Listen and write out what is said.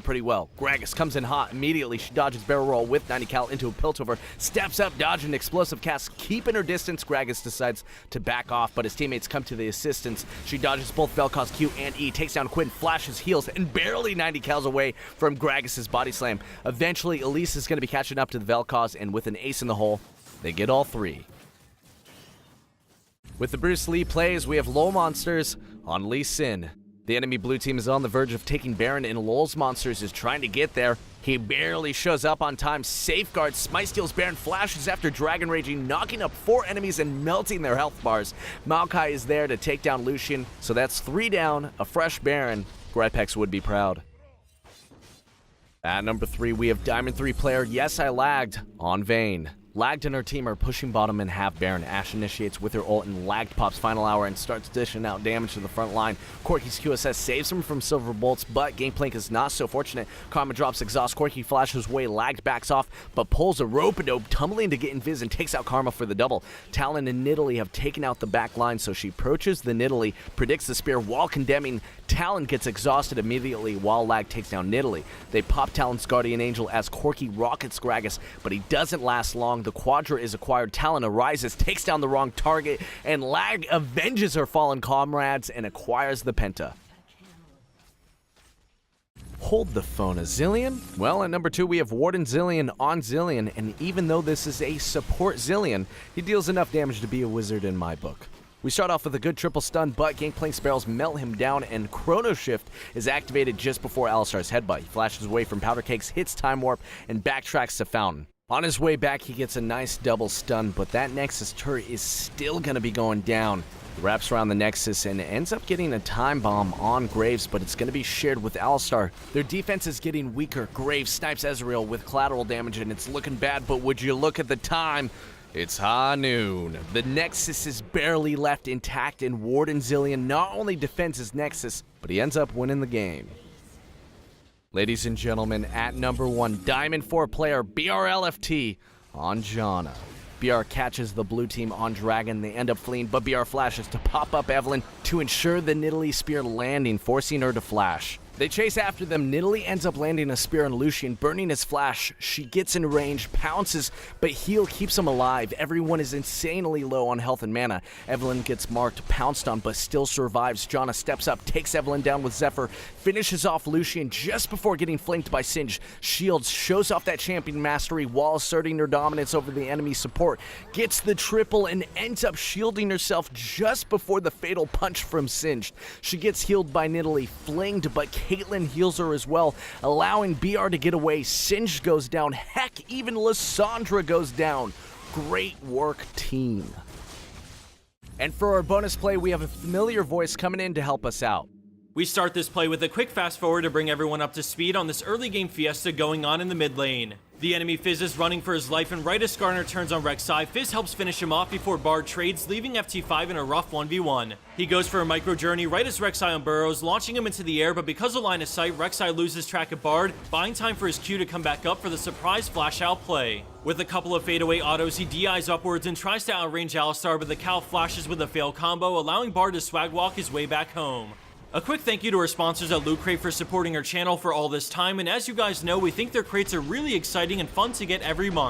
pretty well. Gragas comes in hot immediately. She dodges barrel roll with 90 cal into a Piltover, steps up, dodging explosive cast, keeping her distance. Gragas decides to back off, but his teammates come to the assistance. She dodges both Vel'Koz Q and E, takes down Quinn, flashes, heals, and barely 90 cals away from Gragas' body slam. Eventually, Elise is going to be catching up to the Vel'Koz, and with an ace in the hole, they get all three. With the Bruce Lee plays, we have Lol Monsters on Lee Sin. The enemy blue team is on the verge of taking Baron, and Lol's Monsters is trying to get there. He barely shows up on time. Safeguard, Smite steals Baron, flashes after Dragon Raging, knocking up 4 enemies and melting their health bars. Maokai is there to take down Lucian, so that's 3 down, a fresh Baron. Gripex would be proud. At number 3, we have Diamond 3 player Yes I Lagged on Vayne. Lagged and her team are pushing bottom and have Baron. Ashe initiates with her ult and Lagged pops final hour and starts dishing out damage to the front line. Corki's QSS saves him from silver bolts, but Gangplank is not so fortunate. Karma drops exhaust, Corki flashes away, Lagged backs off, but pulls a rope-a-dope, tumbling to get invis and takes out Karma for the double. Talon and Nidalee have taken out the back line, so she approaches the Nidalee, predicts the spear while condemning. Talon gets exhausted immediately while Lag takes down Nidalee. They pop Talon's Guardian Angel as Corki rockets Gragas, but he doesn't last long. The Quadra is acquired, Talon arises, takes down the wrong target, and Lag avenges her fallen comrades and acquires the Penta. Hold the phone, a Zilean? Well, at number 2, we have Warden Zilean on Zilean, and even though this is a support Zilean, he deals enough damage to be a wizard in my book. We start off with a good triple stun, but Gangplank's barrels melt him down, and Chrono Shift is activated just before Alistar's headbutt. He flashes away from Powder Cakes, hits Time Warp, and backtracks to Fountain. On his way back, he gets a nice double stun, but that Nexus turret is still going to be going down. He wraps around the Nexus and ends up getting a time bomb on Graves, but it's going to be shared with Alistar. Their defense is getting weaker. Graves snipes Ezreal with collateral damage, and it's looking bad, but would you look at the time? It's high noon. The Nexus is barely left intact, and Warden Zilean not only defends his Nexus, but he ends up winning the game. Ladies and gentlemen, at number 1, Diamond 4 player BRLFT on Janna. BR catches the blue team on Dragon. They end up fleeing, but BR flashes to pop up Evelynn to ensure the Nidalee spear landing, forcing her to flash. They chase after them. Nidalee ends up landing a spear on Lucian, burning his flash. She gets in range, pounces, but heal keeps him alive. Everyone is insanely low on health and mana. Evelynn gets marked, pounced on, but still survives. Janna steps up, takes Evelynn down with Zephyr, finishes off Lucian just before getting flanked by Singed. Shields, shows off that champion mastery while asserting her dominance over the enemy support. Gets the triple and ends up shielding herself just before the fatal punch from Singed. She gets healed by Nidalee, flinged, but Caitlyn heals her as well, allowing BR to get away. Singed goes down. Heck, even Lissandra goes down. Great work, team. And for our bonus play, we have a familiar voice coming in to help us out. We start this play with a quick fast forward to bring everyone up to speed on this early game fiesta going on in the mid lane. The enemy Fizz is running for his life, and right as Skarner turns on Rek'Sai, Fizz helps finish him off before Bard trades, leaving FT5 in a rough 1v1. He goes for a micro journey right as Rek'Sai unburrows, launching him into the air, but because of line of sight, Rek'Sai loses track of Bard, buying time for his Q to come back up for the surprise flash out play. With a couple of fadeaway autos, he DIs upwards and tries to outrange Alistar, but the Cal flashes with a fail combo, allowing Bard to swag walk his way back home. A quick thank you to our sponsors at Loot Crate for supporting our channel for all this time, and as you guys know, we think their crates are really exciting and fun to get every month.